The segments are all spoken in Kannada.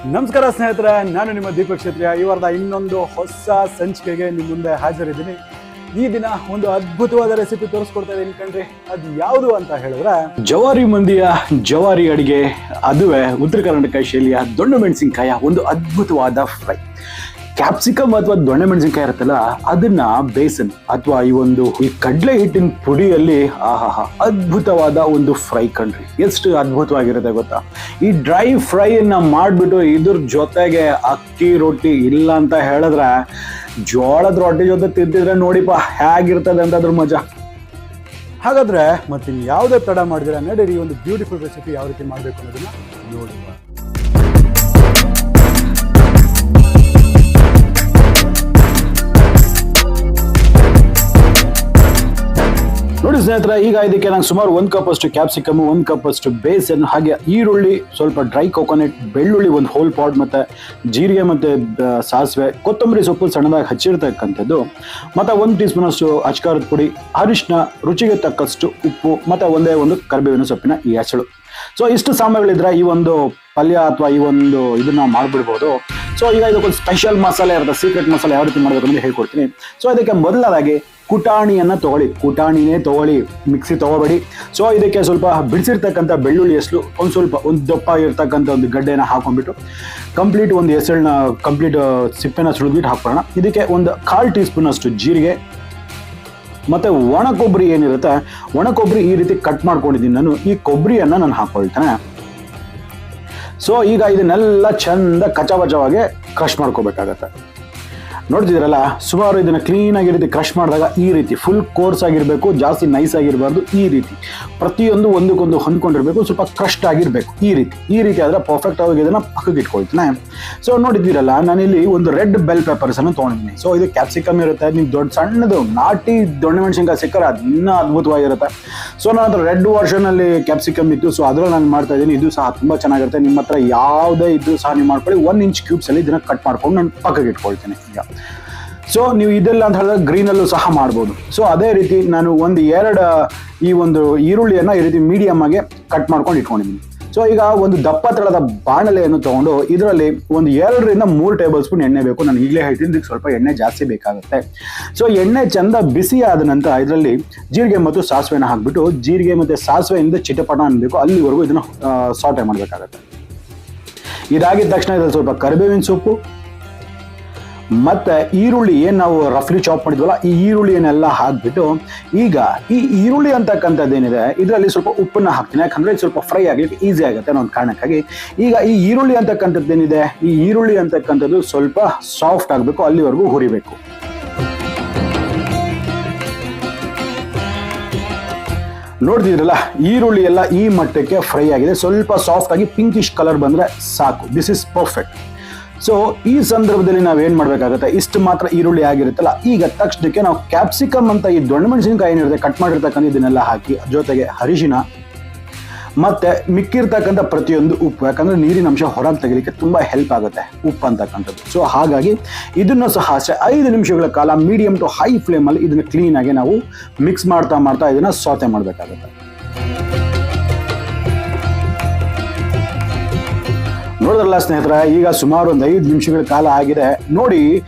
ನಮಸ್ಕಾರ ಸ್ನೇಹಿತರೆ, ನಾನು ನಿಮ್ಮ ದೀಪಕ್ ಕ್ಷೇತ್ರೀಯ. ಈ ವಾರದ ಇನ್ನೊಂದು ಹೊಸ ಸಂಚಿಕೆಗೆ ನಿಮ್ಮ ಮುಂದೆ ಹಾಜರಿದ್ದೀನಿ. ಈ ದಿನ ಒಂದು ಅದ್ಭುತವಾದ ರೆಸಿಪಿ ತೋರಿಸ್ಕೊಡ್ತಾ ಇದ್ದೀನಿ ಕಣ್ರಿ. ಅದು ಯಾವುದು ಅಂತ ಹೇಳಿದ್ರೆ ಜವಾರಿ ಮಂದಿಯ ಜವಾರಿ ಅಡಿಗೆ, ಅದುವೇ ಉತ್ತರ ಕರ್ನಾಟಕ ಶೈಲಿಯ ದೊಣ್ಣೆ ಮೆಣಸಿನಕಾಯಿಯ ಒಂದು ಅದ್ಭುತವಾದ ಫ್ರೈ. ಕ್ಯಾಪ್ಸಿಕಮ್ ಅಥವಾ ದೊಣ್ಣೆ ಮೆಣಸಿನಕಾಯಿ ಇರುತ್ತಲ್ಲ, ಅದನ್ನ ಬೇಸನ್ ಅಥವಾ ಈ ಕಡಲೆ ಹಿಟ್ಟಿನ ಪುಡಿಯಲ್ಲಿ ಅದ್ಭುತವಾದ ಒಂದು ಫ್ರೈ ಕಣ್ರಿ. ಎಷ್ಟು ಅದ್ಭುತವಾಗಿರುತ್ತೆ ಗೊತ್ತಾ? ಈ ಡ್ರೈ ಫ್ರೈ ಅನ್ನ ಮಾಡ್ಬಿಟ್ಟು ಇದ್ರ ಜೊತೆಗೆ ಅಕ್ಕಿ ರೊಟ್ಟಿ ಇಲ್ಲ ಅಂತ ಹೇಳಿದ್ರೆ ಜೋಳದ ರೊಟ್ಟಿ ಜೊತೆ ತಿಂತಿದ್ರೆ ನೋಡಿಪ್ಪ ಹೇಗಿರ್ತದೆ ಅಂತ ಅದ್ರ ಮಜಾ. ಹಾಗಾದ್ರೆ ಮತ್ತಿನ್ ಯಾವುದೇ ತಡ ಮಾಡಿದ್ರೆ ನಡೀರಿ ಒಂದು ಬ್ಯೂಟಿಫುಲ್ ರೆಸಿಪಿ ಯಾವ ರೀತಿ ಮಾಡಬೇಕು ಅನ್ನೋದನ್ನ ನೋಡುವ. ನೋಡಿ ಸ್ನೇಹಿತರೆ, ಈಗ ಇದಕ್ಕೆ ನಾನು ಸುಮಾರು 1 ಕಪ್ ಅಷ್ಟು ಕ್ಯಾಪ್ಸಿಕಮ್, 1 ಕಪ್ ಅಷ್ಟು ಬೇಸನ್, ಹಾಗೆ ಈರುಳ್ಳಿ, ಸ್ವಲ್ಪ ಡ್ರೈ ಕೋಕೋನಟ್, ಬೆಳ್ಳುಳ್ಳಿ ಒಂದು ಹೋಲ್ ಪಾಟ್, ಮತ್ತೆ ಜೀರಿಗೆ ಮತ್ತೆ ಸಾಸಿವೆ, ಕೊತ್ತಂಬರಿ ಸೊಪ್ಪು ಸಣ್ಣದಾಗಿ ಹಚ್ಚಿರ್ತಕ್ಕಂಥದ್ದು, ಮತ್ತೆ 1 ಟೀ ಸ್ಪೂನ್ ಅಷ್ಟು ಅಚ್ಕಾರದ ಪುಡಿ, ಅರಿಶಿನ, ರುಚಿಗೆ ತಕ್ಕಷ್ಟು ಉಪ್ಪು, ಮತ್ತೆ ಒಂದೇ ಒಂದು ಕರಿಬೇವಿನ ಸೊಪ್ಪಿನ ಎಸಳು. ಸೊ ಇಷ್ಟು ಸಾಮಗ್ರಿಗಳಿದ್ರೆ ಈ ಒಂದು ಪಲ್ಯ ಅಥವಾ ಇದನ್ನ ಮಾಡ್ಬಿಡ್ಬೋದು. ಸೊ ಈಗ ಇದಕ್ಕೊಂದು ಸ್ಪೆಷಲ್ ಮಸಾಲೆ ಇರುತ್ತೆ, ಸೀಕ್ರೆಟ್ ಮಸಾಲೆ ಯಾವ ರೀತಿ ಮಾಡಬೇಕು ಅಂತ ಹೇಳ್ಕೊಡ್ತೀನಿ. ಸೊ ಇದಕ್ಕೆ ಮೊದಲದಾಗಿ ಕುಟಾಣಿಯನ್ನ ಕುಟಾಣಿನೇ ತಗೊಳ್ಳಿ, ಮಿಕ್ಸಿ ತಗೋಬೇಡಿ. ಸೊ ಇದಕ್ಕೆ ಸ್ವಲ್ಪ ಬಿಡಿಸಿರ್ತಕ್ಕಂಥ ಬೆಳ್ಳುಳ್ಳಿ ಹೆಸರು, ಒಂದು ದಪ್ಪ ಇರ್ತಕ್ಕಂಥ ಒಂದು ಗಡ್ಡೆನ ಹಾಕೊಂಡ್ಬಿಟ್ಟು ಕಂಪ್ಲೀಟ್ ಒಂದು ಹೆಸಳನ್ನ ಕಂಪ್ಲೀಟ್ ಸಿಪ್ಪೆನ ಸುಳಿದ್ಬಿಟ್ಟು ಹಾಕೋಣ. ಇದಕ್ಕೆ ಒಂದು 1/4 ಟೀ ಸ್ಪೂನ್ ಅಷ್ಟು ಜೀರಿಗೆ, ಮತ್ತೆ ಒಣ ಕೊಬ್ಬರಿ ಏನಿರುತ್ತೆ, ಒಣ ಕೊಬ್ಬರಿ ಈ ರೀತಿ ಕಟ್ ಮಾಡ್ಕೊಂಡಿದ್ದೀನಿ ನಾನು. ಈ ಕೊಬ್ಬರಿಯನ್ನ ನಾನು ಹಾಕೊಳ್ತೇನೆ. ಸೊ ಈಗ ಇದನ್ನೆಲ್ಲ ಚಂದ ಕಚಾಬಚಾವಾಗಿ ಕ್ರಶ್ ಮಾಡ್ಕೋಬೇಕಾಗತ್ತೆ. ನೋಡ್ತಿದ್ದೀರಲ್ಲ, ಸುಮಾರು ಇದನ್ನ ಕ್ಲೀನ್ ಆಗಿ ರೀತಿ ಕ್ರಶ್ ಮಾಡಿದಾಗ ಈ ರೀತಿ ಫುಲ್ ಕೋರ್ಸ್ ಆಗಿರಬೇಕು, ಜಾಸ್ತಿ ನೈಸ್ ಆಗಿರಬಾರ್ದು. ಈ ರೀತಿ ಪ್ರತಿಯೊಂದು ಒಂದಕ್ಕೊಂದು ಹೊಂದ್ಕೊಂಡಿರ್ಬೇಕು, ಸ್ವಲ್ಪ ಕ್ರಶ್ಡ್ ಆಗಿರ್ಬೇಕು. ಈ ರೀತಿ ಆದ್ರೆ ಪರ್ಫೆಕ್ಟ್ ಆಗಿ ಇದನ್ನ ಪಕ್ಕಕ್ಕೆ ಇಟ್ಕೊಳ್ತೇನೆ. ಸೊ ನೋಡಿದ್ದೀರಲ್ಲ, ನಾನಿಲ್ಲಿ ಒಂದು ರೆಡ್ ಬೆಲ್ ಪೆಪರ್ಸ್ ಅನ್ನು ತೊಗೊಂಡಿದ್ದೀನಿ. ಸೊ ಇದು ಕ್ಯಾಪ್ಸಿಕಮ್ ಇರುತ್ತೆ, ನೀವು ದೊಡ್ಡ ಸಣ್ಣದು ನಾಟಿ ದೊಣ್ಣೆ ಮೆಣಸಿನಕಾಯಿ ಸಿಕ್ಕರೆ ಅದು ಇನ್ನೂ ಅದ್ಭುತವಾಗಿರುತ್ತೆ. ಸೊ ನನ್ನ ಹತ್ರ ರೆಡ್ ವರ್ಷನ್ ಅಲ್ಲಿ ಕ್ಯಾಪ್ಸಿಕಮ್ ಇತ್ತು, ಸೊ ಅದ್ರಲ್ಲಿ ನಾನು ಮಾಡ್ತಾ ಇದ್ದೀನಿ. ಇದು ಸಹ ತುಂಬಾ ಚೆನ್ನಾಗಿರುತ್ತೆ. ನಿಮ್ಮ ಹತ್ರ ಯಾವುದೇ ಇದ್ದು ಸಹ ನೀವು ಮಾಡ್ಕೊಳ್ಳಿ. 1 ಇಂಚ್ ಕ್ಯೂಬ್ಸ್ ಅಲ್ಲಿ ಇದನ್ನ ಕಟ್ ಮಾಡ್ಕೊಂಡು ನಾನು ಪಕ್ಕಕ್ಕೆ ಇಟ್ಕೊಳ್ತೇನೆ. ಈಗ ಸೊ ನೀವು ಇದೆಲ್ಲ ಅಂತ ಹೇಳಿದ್ರೆ ಗ್ರೀನಲ್ಲೂ ಸಹ ಮಾಡ್ಬೋದು. ಸೊ ಅದೇ ರೀತಿ ನಾನು ಒಂದು ಈರುಳ್ಳಿಯನ್ನು ಈ ರೀತಿ ಮೀಡಿಯಮ್ ಆಗಿ ಕಟ್ ಮಾಡ್ಕೊಂಡು ಇಟ್ಕೊಂಡಿದ್ದೀನಿ. ಸೊ ಈಗ ಒಂದು ದಪ್ಪ ತಳದ ಬಾಣಲೆಯನ್ನು ತಗೊಂಡು ಇದರಲ್ಲಿ ಒಂದು 2 ರಿಂದ 3 ಟೇಬಲ್ ಸ್ಪೂನ್ ಎಣ್ಣೆ ಬೇಕು. ನಾನು ಈಗಲೇ ಹೇಳ್ತೀನಿ, ಇದಕ್ಕೆ ಸ್ವಲ್ಪ ಎಣ್ಣೆ ಜಾಸ್ತಿ ಬೇಕಾಗುತ್ತೆ. ಸೊ ಎಣ್ಣೆ ಚಂದ ಬಿಸಿ ಆದ ನಂತರ ಇದರಲ್ಲಿ ಜೀರಿಗೆ ಮತ್ತು ಸಾಸಿವೆನ ಹಾಕ್ಬಿಟ್ಟು, ಜೀರಿಗೆ ಮತ್ತು ಸಾಸಿವೆಯಿಂದ ಚಿಟಪಟ ಅನ್ಬೇಕು ಅಲ್ಲಿವರೆಗೂ ಇದನ್ನು ಸಾಟೆ ಮಾಡಬೇಕಾಗತ್ತೆ. ಇದಾಗಿದ ತಕ್ಷಣ ಇದರಲ್ಲಿ ಸ್ವಲ್ಪ ಕರಿಬೇವಿನ ಸೊಪ್ಪು ಮತ್ತೆ ಈರುಳ್ಳಿ ಏನು ನಾವು ರಫ್ಲಿ ಚಾಪ್ ಮಾಡಿದ್ವಲ್ಲ, ಈ ಈರುಳ್ಳಿಯನ್ನೆಲ್ಲ ಹಾಕ್ಬಿಟ್ಟು, ಈಗ ಈ ಈರುಳ್ಳಿ ಅಂತಕ್ಕಂಥದ್ದೇನಿದೆ ಇದರಲ್ಲಿ ಸ್ವಲ್ಪ ಉಪ್ಪನ್ನ ಹಾಕ್ತೀನಿ. ಯಾಕಂದ್ರೆ ಸ್ವಲ್ಪ ಫ್ರೈ ಆಗ್ಲಿಕ್ಕೆ ಈಸಿ ಆಗುತ್ತೆ ಅನ್ನೋ ಒಂದು ಕಾರಣಕ್ಕಾಗಿ. ಈಗ ಈ ಈರುಳ್ಳಿ ಅಂತಕ್ಕಂಥದ್ದೇನಿದೆ, ಈ ಈರುಳ್ಳಿ ಅಂತಕ್ಕಂಥದ್ದು ಸ್ವಲ್ಪ ಸಾಫ್ಟ್ ಆಗಬೇಕು, ಅಲ್ಲಿವರೆಗೂ ಹುರಿಬೇಕು. ನೋಡ್ತಿದ್ರಲ್ಲ, ಈರುಳ್ಳಿ ಎಲ್ಲ ಈ ಮಟ್ಟಕ್ಕೆ ಫ್ರೈ ಆಗಿದೆ. ಸ್ವಲ್ಪ ಸಾಫ್ಟ್ ಆಗಿ ಪಿಂಕಿಶ್ ಕಲರ್ ಬಂದ್ರೆ ಸಾಕು. This is perfect. ಸೊ ಈ ಸಂದರ್ಭದಲ್ಲಿ ನಾವೇನ್ ಮಾಡ್ಬೇಕಾಗತ್ತೆ, ಇಷ್ಟು ಮಾತ್ರ ಈರುಳ್ಳಿ ಆಗಿರುತ್ತಲ್ಲ, ಈಗ ತಕ್ಷಣಕ್ಕೆ ನಾವು ಕ್ಯಾಪ್ಸಿಕಮ್ ಅಂತ ಈ ದೊಣ್ಣೆ ಮೆಣಸಿನಕಾಯಿ ಏನಿರುತ್ತೆ ಕಟ್ ಮಾಡಿರ್ತಕ್ಕಂಥ ಇದನ್ನೆಲ್ಲ ಹಾಕಿ, ಜೊತೆಗೆ ಅರಿಶಿನ ಮತ್ತೆ ಮಿಕ್ಕಿರ್ತಕ್ಕಂಥ ಪ್ರತಿಯೊಂದು ಉಪ್ಪು, ಯಾಕಂದ್ರೆ ನೀರಿನ ಅಂಶ ಹೊರಗೆ ತೆಗಿಲಿಕ್ಕೆ ತುಂಬಾ ಹೆಲ್ಪ್ ಆಗುತ್ತೆ ಉಪ್ಪು ಅಂತಕ್ಕಂಥದ್ದು. ಸೊ ಹಾಗಾಗಿ ಇದನ್ನು ಸಹ ಅಷ್ಟೇ 5 ನಿಮಿಷಗಳ ಕಾಲ ಮೀಡಿಯಂ ಟು ಹೈ ಫ್ಲೇಮ್ ಅಲ್ಲಿ ಇದನ್ನ ಕ್ಲೀನ್ ಆಗಿ ನಾವು ಮಿಕ್ಸ್ ಮಾಡ್ತಾ ಇದನ್ನ ಸೌತೆ ಮಾಡಬೇಕಾಗುತ್ತೆ. ನೋಡಿದ್ರಲ್ಲ ಸ್ನೇಹಿತರೆ, ಈಗ ಸುಮಾರು ಒಂದು 5 ನಿಮಿಷಗಳ ಕಾಲ ಆಗಿದೆ. ನೋಡಿ,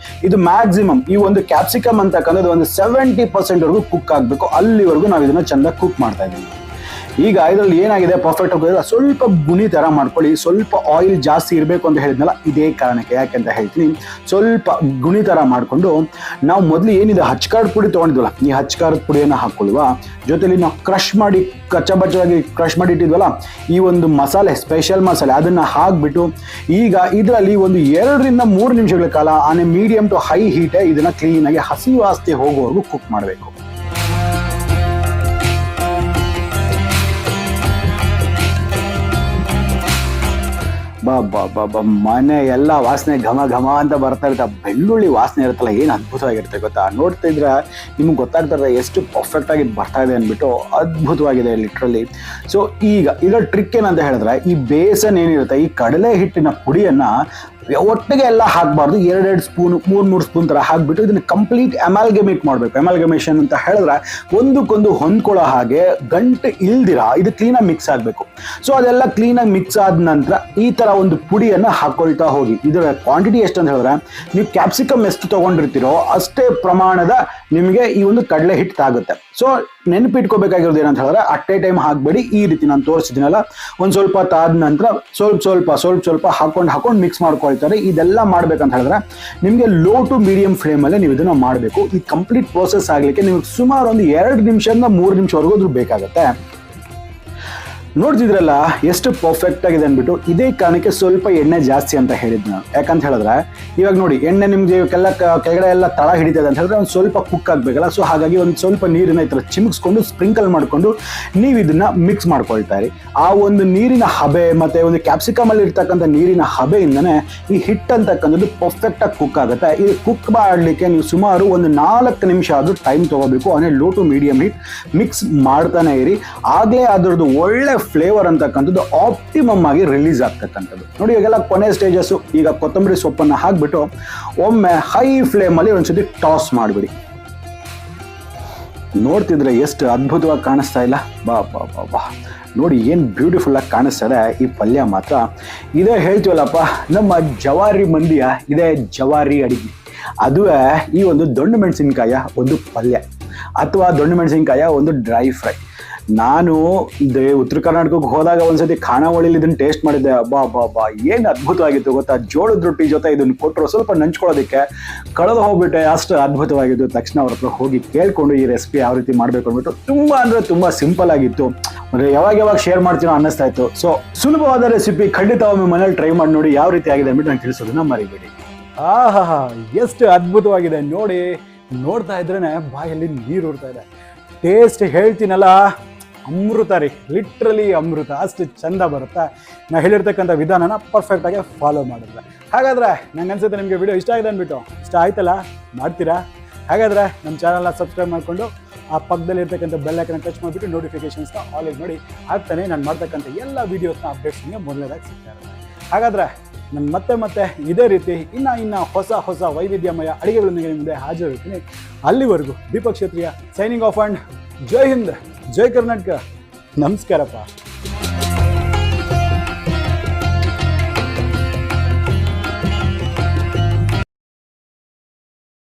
ಇದು ಮ್ಯಾಕ್ಸಿಮಮ್ ಈ ಒಂದು ಕ್ಯಾಪ್ಸಿಕಮ್ ಅಂತಕ್ಕಂಥದ್ದು ಒಂದು 70% ವರೆಗೂ ಕುಕ್ ಆಗಬೇಕು. ಅಲ್ಲಿವರೆಗೂ ನಾವು ಇದನ್ನ ಚಂದ ಕುಕ್ ಮಾಡ್ತಾ ಇದ್ದೀವಿ. ಈಗ ಇದರಲ್ಲಿ ಏನಾಗಿದೆ, ಪರ್ಫೆಕ್ಟ್ ಆಗಿ ಸ್ವಲ್ಪ ಗುಣಿ ತರ ಮಾಡ್ಕೊಳ್ಳಿ. ಸ್ವಲ್ಪ ಆಯಿಲ್ ಜಾಸ್ತಿ ಇರಬೇಕು ಅಂತ ಹೇಳಿದ್ನಲ್ಲ, ಇದೇ ಕಾರಣಕ್ಕೆ. ಯಾಕೆಂತ ಹೇಳ್ತೀನಿ, ಸ್ವಲ್ಪ ಗುಣಿ ತರ ಮಾಡಿಕೊಂಡು ನಾವು ಮೊದಲು ಏನಿದೆ ಹಚ್ಕಾರದ ಪುಡಿ ತೊಗೊಂಡಿದ್ವಲ್ಲ, ಈ ಹಚ್ಕಾರದ ಪುಡಿಯನ್ನು ಹಾಕೊಳ್ಳುವ ಜೊತೆಲಿ ನಾವು ಕ್ರಶ್ ಮಾಡಿ ಕಚ್ಚಬಚ್ಚವಾಗಿ ಕ್ರಶ್ ಮಾಡಿ ಇಟ್ಟಿದ್ವಲ್ಲ, ಈ ಒಂದು ಮಸಾಲೆ, ಸ್ಪೆಷಲ್ ಮಸಾಲೆ, ಅದನ್ನ ಹಾಕ್ಬಿಟ್ಟು ಈಗ ಇದರಲ್ಲಿ ಒಂದು 2 ರಿಂದ 3 ನಿಮಿಷಗಳ ಕಾಲ ಆನೆ ಮೀಡಿಯಂ ಟು ಹೈ ಹೀಟೇ ಇದನ್ನ ಕ್ಲೀನ್ ಆಗಿ ಹಸಿ ವಾಸನೆ ಹೋಗುವವರೆಗೂ ಕುಕ್ ಮಾಡಬೇಕು. ಮನೆ ಎಲ್ಲ ವಾಸನೆ ಘಮ ಘಮ ಅಂತ ಬರ್ತಾ ಇರುತ್ತೆ. ಬೆಳ್ಳುಳ್ಳಿ ವಾಸನೆ ಇರುತ್ತಲ್ಲ, ಏನು ಅದ್ಭುತವಾಗಿರುತ್ತೆ ಗೊತ್ತಾ? ನೋಡ್ತಾ ಇದ್ರೆ ನಿಮ್ಗೆ ಗೊತ್ತಾಗ್ತದೆ ಎಷ್ಟು ಪರ್ಫೆಕ್ಟ್ ಆಗಿ ಬರ್ತಾ ಇದೆ ಅಂದ್ಬಿಟ್ಟು. ಅದ್ಭುತವಾಗಿದೆ ಲಿಟ್ರಲಿ. ಸೊ ಈಗ ಇದರ ಟ್ರಿಕ್ ಏನಂತ ಹೇಳಿದ್ರೆ, ಈ ಬೇಸನ್ ಏನಿರುತ್ತೆ, ಈ ಕಡಲೆ ಹಿಟ್ಟಿನ ಪುಡಿಯನ್ನ ಒಟ್ಟಿಗೆ ಎಲ್ಲ ಹಾಕಬಾರ್ದು, 2-2 ಸ್ಪೂನ್ 3-3 ಸ್ಪೂನ್ ಥರ ಹಾಕಿಬಿಟ್ಟು ಇದನ್ನು ಕಂಪ್ಲೀಟ್ ಅಮಾಲ್ಗಮೇಟ್ ಮಾಡಬೇಕು. ಅಮಾಲ್ಗಮೇಷನ್ ಅಂತ ಹೇಳಿದ್ರೆ ಒಂದಕ್ಕೊಂದು ಹೊಂದ್ಕೊಳ್ಳೋ ಹಾಗೆ ಗಂಟು ಇಲ್ದಿರ ಇದು ಕ್ಲೀನಾಗಿ ಮಿಕ್ಸ್ ಆಗಬೇಕು. ಸೊ ಅದೆಲ್ಲ ಕ್ಲೀನಾಗಿ ಮಿಕ್ಸ್ ಆದ ನಂತರ ಈ ಥರ ಒಂದು ಪುಡಿಯನ್ನು ಹಾಕೊಳ್ತಾ ಹೋಗಿ. ಇದರ ಕ್ವಾಂಟಿಟಿ ಎಷ್ಟು ಅಂತ ಹೇಳಿದ್ರೆ ನೀವು ಕ್ಯಾಪ್ಸಿಕಮ್ ಎಷ್ಟು ತೊಗೊಂಡಿರ್ತೀರೋ ಅಷ್ಟೇ ಪ್ರಮಾಣದ ನಿಮಗೆ ಈ ಒಂದು ಕಡಲೆ ಹಿಟ್ಟು ತಾಗುತ್ತೆ. ಸೊ ನೆನಪಿಟ್ಕೋಬೇಕಾಗಿರೋದು ಏನಂತ ಹೇಳಿದ್ರೆ ಅಟ್ ಎ ಟೈಮ್ ಹಾಕಬೇಡಿ. ಈ ರೀತಿ ನಾನು ತೋರಿಸಿದ್ದೀನಲ್ಲ, ಒಂದು ಸ್ವಲ್ಪ ತಾದ ನಂತರ ಸ್ವಲ್ಪ ಹಾಕೊಂಡು ಮಿಕ್ಸ್ ಮಾಡ್ಕೊಳ್ತಾರೆ. ಇದೆಲ್ಲ ಮಾಡ್ಬೇಕಂತ ಹೇಳಿದ್ರೆ ನಿಮಗೆ ಲೋ ಟು ಮೀಡಿಯಂ ಫ್ಲೇಮಲ್ಲೇ ನೀವು ಇದನ್ನು ಮಾಡಬೇಕು. ಈ ಕಂಪ್ಲೀಟ್ ಪ್ರೋಸೆಸ್ ಆಗಲಿಕ್ಕೆ ನಿಮಗೆ ಸುಮಾರು ಒಂದು 2 ನಿಮಿಷದಿಂದ 3 ನಿಮಿಷವರೆಗೂ ಅದ್ರ ಬೇಕಾಗುತ್ತೆ. ನೋಡ್ತಿದ್ರಲ್ಲ ಎಷ್ಟು ಪರ್ಫೆಕ್ಟ್ ಆಗಿದೆ ಅಂದ್ಬಿಟ್ಟು. ಇದೇ ಕಾರಣಕ್ಕೆ ಸ್ವಲ್ಪ ಎಣ್ಣೆ ಜಾಸ್ತಿ ಅಂತ ಹೇಳಿದ್ ನಾನು. ಯಾಕಂತ ಹೇಳಿದ್ರೆ ಇವಾಗ ನೋಡಿ ಎಣ್ಣೆ ನಿಮ್ಗೆ ಕೆಳಗಡೆ ಎಲ್ಲ ತಳ ಹಿಡಿತದೆ ಅಂತ ಹೇಳಿದ್ರೆ ಒಂದು ಸ್ವಲ್ಪ ಕುಕ್ ಆಗಬೇಕಲ್ಲ. ಸೊ ಹಾಗಾಗಿ ಒಂದು ಸ್ವಲ್ಪ ನೀರನ್ನ ಈ ಥರ ಚಿಮುಕ್ಸ್ಕೊಂಡು ಸ್ಪ್ರಿಂಕಲ್ ಮಾಡಿಕೊಂಡು ನೀವು ಇದನ್ನ ಮಿಕ್ಸ್ ಮಾಡ್ಕೊಳ್ತಾರೆ. ಆ ಒಂದು ನೀರಿನ ಹಬೆ ಮತ್ತೆ ಒಂದು ಕ್ಯಾಪ್ಸಿಕಮ್ ಅಲ್ಲಿ ಇರ್ತಕ್ಕಂಥ ನೀರಿನ ಹಬೆಯಿಂದನೇ ಈ ಹಿಟ್ಟು ಅಂತಕ್ಕಂಥದ್ದು ಪರ್ಫೆಕ್ಟ್ ಆಗಿ ಕುಕ್ ಆಗುತ್ತೆ. ಇದು ಕುಕ್ ಮಾಡಲಿಕ್ಕೆ ನೀವು ಸುಮಾರು ಒಂದು 4 ನಿಮಿಷ ಆದ್ರೂ ಟೈಮ್ ತಗೋಬೇಕು. ಅಂದರೆ low to medium heat mix ಮಾಡ್ತಾನೆ ಇರಿ. ಆಗಲೇ ಅದರದ್ದು ಒಳ್ಳೆ ಫ್ಲೇವರ್ ಅಂತಕ್ಕಂಥದ್ದು ಆಪ್ಟಿಮಮ್ ಆಗಿ ರಿಲೀಸ್ ಆಗ್ತಕ್ಕಂಥದ್ದು. ನೋಡಿ ಈಗೆಲ್ಲ ಕೊನೆ ಸ್ಟೇಜಸ್ಸು. ಈಗ ಕೊತ್ತಂಬರಿ ಸೊಪ್ಪನ್ನು ಹಾಕ್ಬಿಟ್ಟು ಒಮ್ಮೆ ಹೈ ಫ್ಲೇಮಲ್ಲಿ ಒಂದ್ಸತಿ ಟಾಸ್ ಮಾಡಿಬಿಡಿ. ನೋಡ್ತಿದ್ರೆ ಎಷ್ಟು ಅದ್ಭುತವಾಗಿ ಕಾಣಿಸ್ತಾ ಇಲ್ಲ? ಬಾ ನೋಡಿ ಏನು ಬ್ಯೂಟಿಫುಲ್ ಆಗಿ ಕಾಣಿಸ್ತಾ ಇದೆ ಈ ಪಲ್ಯ ಮಾತ್ರ. ಇದೇ ಹೇಳ್ತೀವಲ್ಲಪ್ಪ ನಮ್ಮ ಜವಾರಿ ಮಂದಿಯ ಇದೇ ಜವಾರಿ ಅಡಿಗೆ. ಅದುವೇ ಈ ಒಂದು ದೊಣ್ಣೆ ಮೆಣಸಿನ್ಕಾಯ ಒಂದು ಪಲ್ಯ ಅಥವಾ ದೊಣ್ಣೆ ಮೆಣಸಿನ್ಕಾಯ ಒಂದು ಡ್ರೈ ಫ್ರೈ. ನಾನು ಉತ್ತರ ಕರ್ನಾಟಕಕ್ಕೆ ಹೋದಾಗ ಒಂದ್ಸತಿ ಖಾನಾವಳಿಲಿ ಇದನ್ನು ಟೇಸ್ಟ್ ಮಾಡಿದ್ದೆ. ಬಾ ಏನು ಅದ್ಭುತವಾಗಿತ್ತು ಗೊತ್ತಾ? ಜೋಳದ ರೊಟ್ಟಿ ಜೊತೆ ಇದನ್ನು ಕೊಟ್ಟರು ಸ್ವಲ್ಪ ನಂಚ್ಕೊಳ್ಳೋದಕ್ಕೆ ಕಳೆದು ಹೋಗ್ಬಿಟ್ಟೆ, ಅಷ್ಟು ಅದ್ಭುತವಾಗಿತ್ತು. ತಕ್ಷಣ ಅವ್ರ ಹತ್ರ ಹೋಗಿ ಕೇಳ್ಕೊಂಡು ಈ ರೆಸಿಪಿ ಯಾವ ರೀತಿ ಮಾಡಬೇಕು ಅಂದ್ಬಿಟ್ಟು ತುಂಬ ಸಿಂಪಲ್ ಆಗಿತ್ತು. ಅಂದರೆ ಯಾವಾಗ ಶೇರ್ ಮಾಡ್ತೀನೋ ಅನ್ನಿಸ್ತಾ ಇತ್ತು. ಸೊ ಸುಲಭವಾದ ರೆಸಿಪಿ ಖಂಡಿತ ಒಮ್ಮೆ ಮನೇಲಿ ಟ್ರೈ ಮಾಡಿ ನೋಡಿ ಯಾವ ರೀತಿ ಆಗಿದೆ ಅಂದ್ಬಿಟ್ಟು ನಾನು ತಿಳಿಸೋದನ್ನ ಮರಿಬೇಡಿ. ಎಷ್ಟು ಅದ್ಭುತವಾಗಿದೆ ನೋಡಿ. ನೋಡ್ತಾ ಇದ್ರೇನೆ ಬಾಯಲ್ಲಿ ನೀರು ಉರ್ತಾ ಇದೆ. ಟೇಸ್ಟ್ ಹೇಳ್ತೀನಲ್ಲ, ಅಮೃತ ರೀ, ಲಿಟ್ರಲಿ ಅಮೃತ. ಅಷ್ಟು ಚಂದ ಬರುತ್ತೆ. ನಾ ಹೇಳಿರ್ತಕ್ಕಂಥ ವಿಧಾನನ ಪರ್ಫೆಕ್ಟಾಗಿ ಫಾಲೋ ಮಾಡಿದ್ರೆ. ಹಾಗಾದರೆ ನಂಗೆ ಅನ್ಸುತ್ತೆ ನಿಮಗೆ ವಿಡಿಯೋ ಇಷ್ಟ ಆಗಿದೆ ಅಂದ್ಬಿಟ್ಟು. ಇಷ್ಟ ಆಯ್ತಲ್ಲ, ಮಾಡ್ತೀರಾ? ಹಾಗಾದರೆ ನಮ್ಮ ಚಾನಲ್ನ ಸಬ್ಸ್ಕ್ರೈಬ್ ಮಾಡಿಕೊಂಡು ಆ ಪಕ್ಕದಲ್ಲಿ ಇರ್ತಕ್ಕಂಥ ಬೆಲ್ ಐಕನ್ನ ಟಚ್ ಮಾಡಿಬಿಟ್ಟು ನೋಟಿಫಿಕೇಷನ್ಸ್ನ ಆಲ್ ಮಾಡಿ ಹಾಕ್ತಾನೆ ನಾನು ಮಾಡ್ತಕ್ಕಂಥ ಎಲ್ಲ ವೀಡಿಯೋಸ್ನ ಅಪ್ಡೇಟ್ಸ್ ನಿಮಗೆ ಮೊದಲನೇದಾಗಿ ಸಿಗ್ತಾ ಇರುತ್ತೆ. ಹಾಗಾದರೆ ನಾನು ಮತ್ತೆ ಇದೇ ರೀತಿ ಇನ್ನು ಹೊಸ ವೈವಿಧ್ಯಮಯ ಅಡುಗೆಗಳೊಂದಿಗೆ ನಿಮ್ಮ ಮುಂದೆ ಹಾಜರಿರ್ತೀನಿ. ಅಲ್ಲಿವರೆಗೂ Deepak Kshatriya signing off and Jai Hind, Jai Karnataka. ನಮಸ್ಕಾರಪ್ಪ.